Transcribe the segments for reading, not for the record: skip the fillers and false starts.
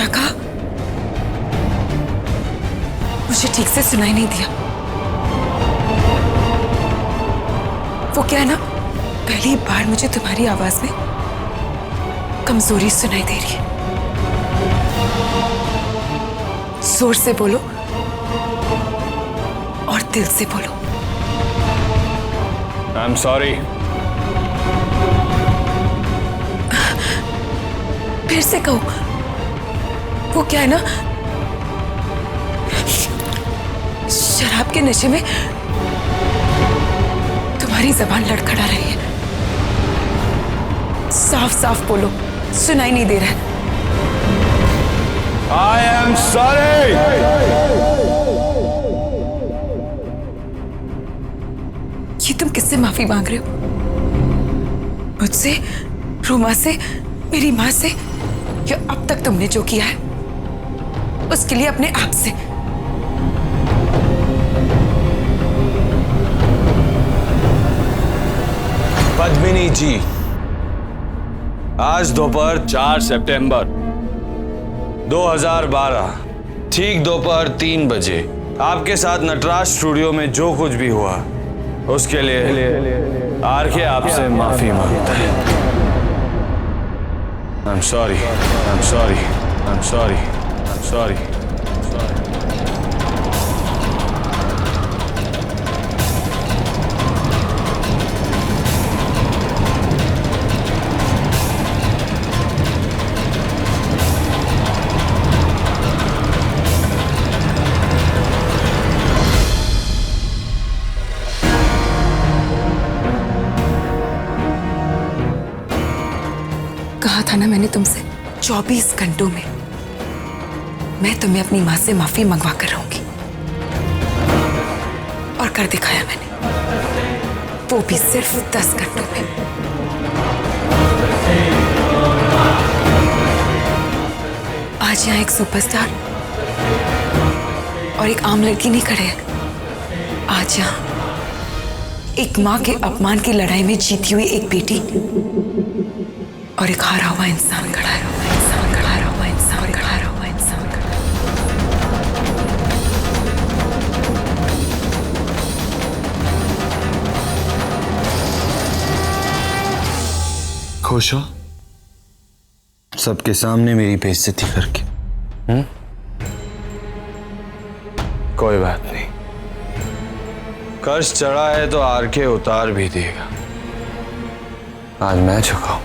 क्या कहा? मुझे ठीक से सुनाई नहीं दिया। वो क्या है ना, पहली बार मुझे तुम्हारी आवाज में कमजोरी सुनाई दे रही है। जोर से बोलो और दिल से बोलो। I am sorry. फिर से कहो। वो क्या है ना, शराब के नशे में तुम्हारी जबान लड़खड़ा रही है। साफ साफ बोलो, सुनाई नहीं दे रहा है। I am sorry. ये तुम किससे माफी मांग रहे हो? मुझसे, रोमा से, मेरी माँ से, या अब तक तुमने जो किया है उसके लिए अपने आप से? पद्मिनी जी, आज दोपहर 4 सितंबर 2012 ठीक दोपहर 3 बजे आपके साथ नटराज स्टूडियो में जो कुछ भी हुआ उसके लिए आरके आपसे माफी मांगता है। I am sorry, I am sorry, I am sorry, I am sorry. कहा था ना मैंने तुमसे, 24 घंटों में मैं तुम्हें अपनी मां से माफी मंगवा कर रहूंगी। और कर दिखाया मैंने, वो भी सिर्फ 10 घंटों में। आज यहाँ एक सुपरस्टार और एक आम लड़की नहीं खड़े हैं। आज यहाँ एक मां के अपमान की लड़ाई में जीती हुई एक बेटी और एक हारा हुआ इंसान खड़ा है। इंसान खड़ा हुआ इंसान खड़ा हुआ इंसान खड़ा। खुश हो सबके सामने मेरी बेइज्जती करके? कोई बात नहीं, कर्ज चढ़ा है तो आरके उतार भी देगा। आज मैं झुकाऊं,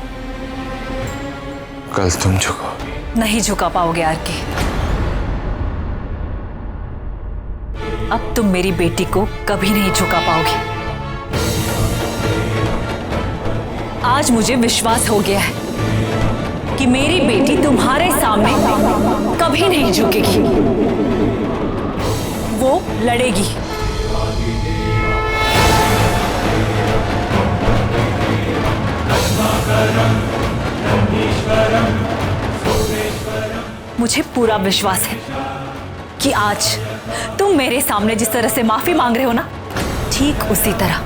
कल तुम झुकाओगी। नहीं झुका पाओगे आरके। अब तुम मेरी बेटी को कभी नहीं झुका पाओगे। आज मुझे विश्वास हो गया है कि मेरी बेटी तुम्हारे सामने कभी नहीं झुकेगी। वो लड़ेगी। मुझे पूरा विश्वास है कि आज तुम मेरे सामने जिस तरह से माफी मांग रहे हो ना, ठीक उसी तरह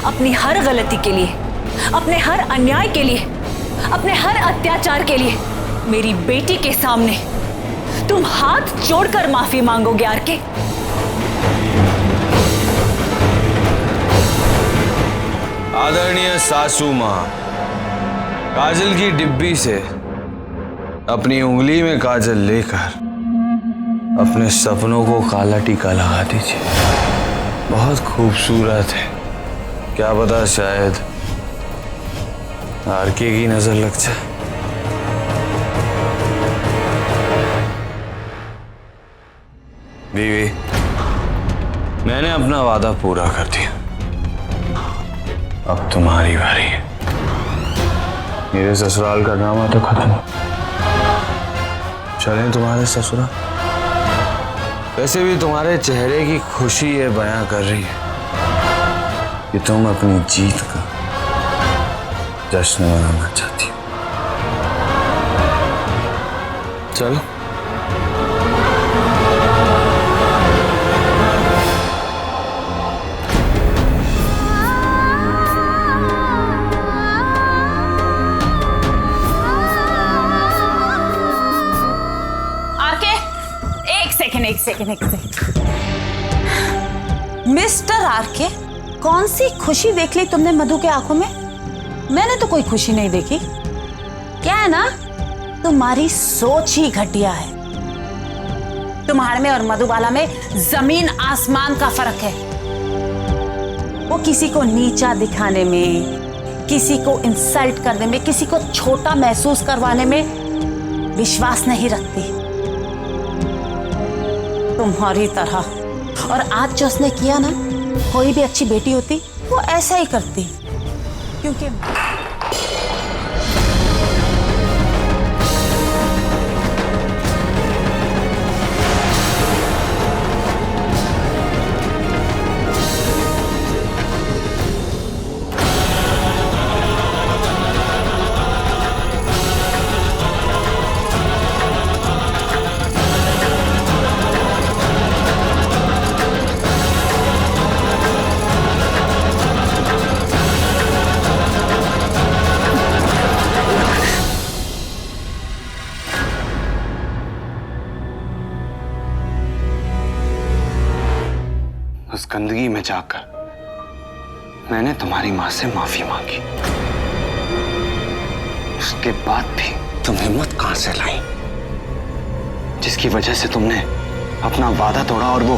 अपनी हर गलती के लिए, अपने हर अन्याय के लिए, अपने हर अत्याचार के लिए मेरी बेटी के सामने तुम हाथ जोड़कर माफी मांगोगे आरके। आदरणीय सासू मां, काजल की डिब्बी से अपनी उंगली में काजल लेकर अपने सपनों को काला टीका लगा दीजिए। बहुत खूबसूरत है, क्या पता शायद आरके की नजर लग जाए। बीवी, मैंने अपना वादा पूरा कर दिया, अब तुम्हारी बारी है। मेरे ससुराल का ड्रामा तो खत्म, चलें तुम्हारे ससुराल। वैसे भी तुम्हारे चेहरे की खुशी ये बयां कर रही है कि तुम अपनी जीत का जश्न मनाना चाहती हो। चलो। एक सेकंड। मिस्टर आरके, कौन सी खुशी देख ली तुमने मधु के आंखों में? मैंने तो कोई खुशी नहीं देखी। क्या है ना, तुम्हारी सोच ही घटिया है। तुम्हारे में और मधुबाला में जमीन आसमान का फर्क है। वो किसी को नीचा दिखाने में, किसी को इंसल्ट करने में, किसी को छोटा महसूस करवाने में विश्वास नहीं रखती, तुम्हारी तरह। और आज जो उसने किया ना, कोई भी अच्छी बेटी होती वो ऐसा ही करती, क्योंकि उस गंदगी में जाकर मैंने तुम्हारी मां से माफी मांगी। उसके बाद भी तुम हिम्मत कहां से लाई, जिसकी वजह से तुमने अपना वादा तोड़ा और वो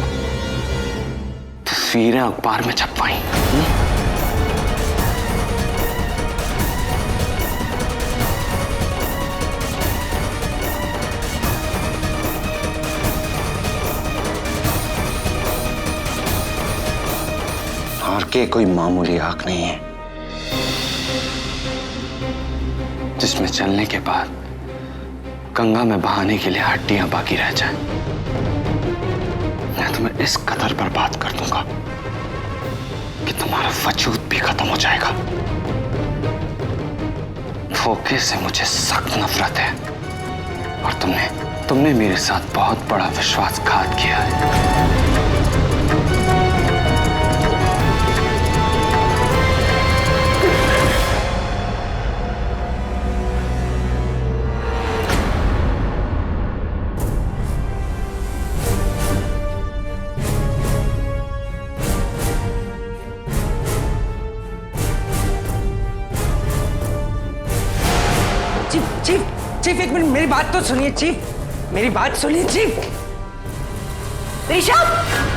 तस्वीरें अखबार में छपवाई? के कोई मामूली आंख नहीं है जिसमें चलने के बाद गंगा में बहाने के लिए हड्डियां बाकी रह जाएं। मैं तुम्हें इस कदर बर्बाद कर दूंगा कि तुम्हारा वजूद भी खत्म हो जाएगा। धोखे से मुझे सख्त नफरत है और तुमने मेरे साथ बहुत बड़ा विश्वासघात किया है। चीफ एक मिनट, मेरी बात तो सुनिए चीफ, मेरी बात सुनिए चीफ। ऋषभ,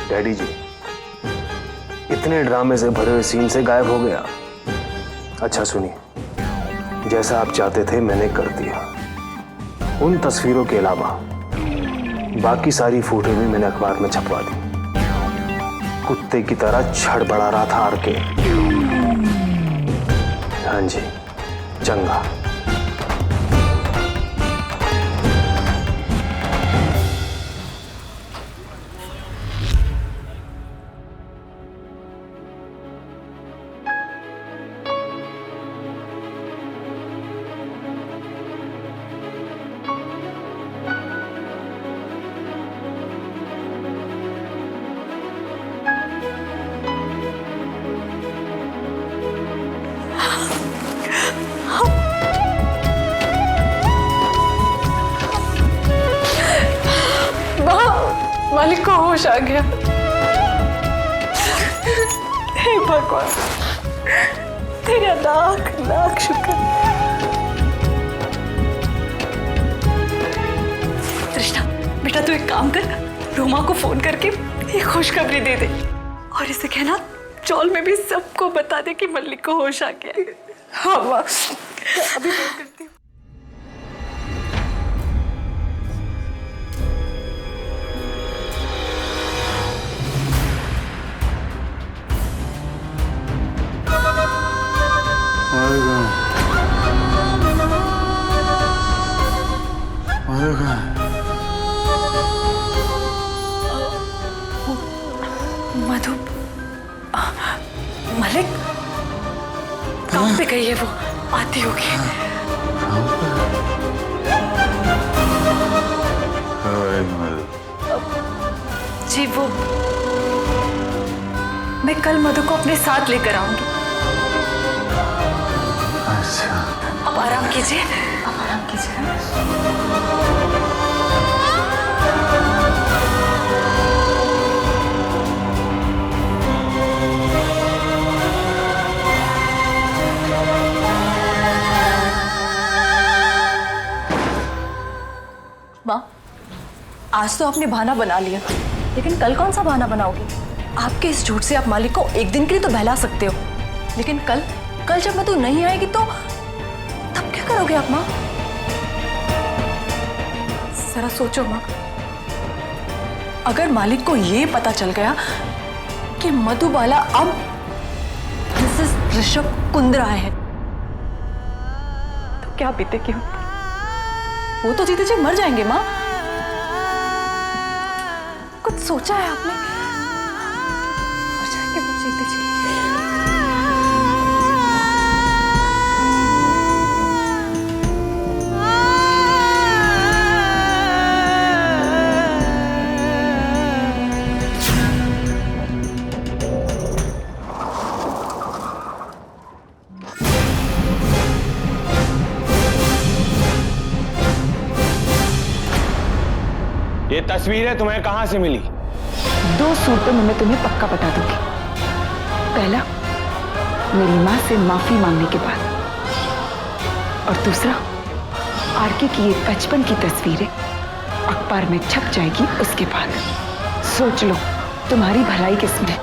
डैडी जी, इतने ड्रामे से भरे हुए सीन से गायब हो गया। अच्छा सुनिए, जैसा आप चाहते थे मैंने कर दिया। उन तस्वीरों के अलावा बाकी सारी फोटो भी मैंने अखबार में छपवा दी। कुत्ते की तरह छड़बड़ा रहा था आरके। हाँ जी, चंगा। मालिक को होश आ गया। हे भगवान, तेरा लाख लाख शुक्र। तृष्णा बेटा, तू एक काम कर, रोमा को फोन करके एक खुशखबरी दे दे और इसे कहना चौल में भी सबको बता दे कि मल्लिक को होश आ गया। हाँ माँ, अभी फोन करती हूँ। मधु, मलिक काम पे गई है, वो आती होगी। जी वो, मैं कल मधु को अपने साथ लेकर आऊंगी। अच्छा, अब आराम कीजिए, अब आराम कीजिए। माँ, आज तो आपने बहाना बना लिया, लेकिन कल कौन सा बहाना बनाओगी? आपके इस झूठ से आप मालिक को एक दिन के लिए तो बहला सकते हो, लेकिन कल जब मधु नहीं आएगी तो तब क्या करोगे आप माँ? जरा सोचो माँ, अगर मालिक को ये पता चल गया कि मधुबाला अब मिसेस ऋषभ कुंद्रा है, तो क्या बीतेगी उन पर? वो तो जीते जी मर जाएंगे माँ। कुछ सोचा है आपने? मर जाएंगे वो जीते जी। ये तस्वीरें तुम्हें कहां से मिली? 2 सूरतों में मैं तुम्हें पक्का बता दूंगी। पहला, मेरी माँ से माफी मांगने के बाद, और दूसरा, आरके की ये बचपन की तस्वीरें अखबार में छप जाएगी उसके बाद। सोच लो, तुम्हारी भलाई किसमें?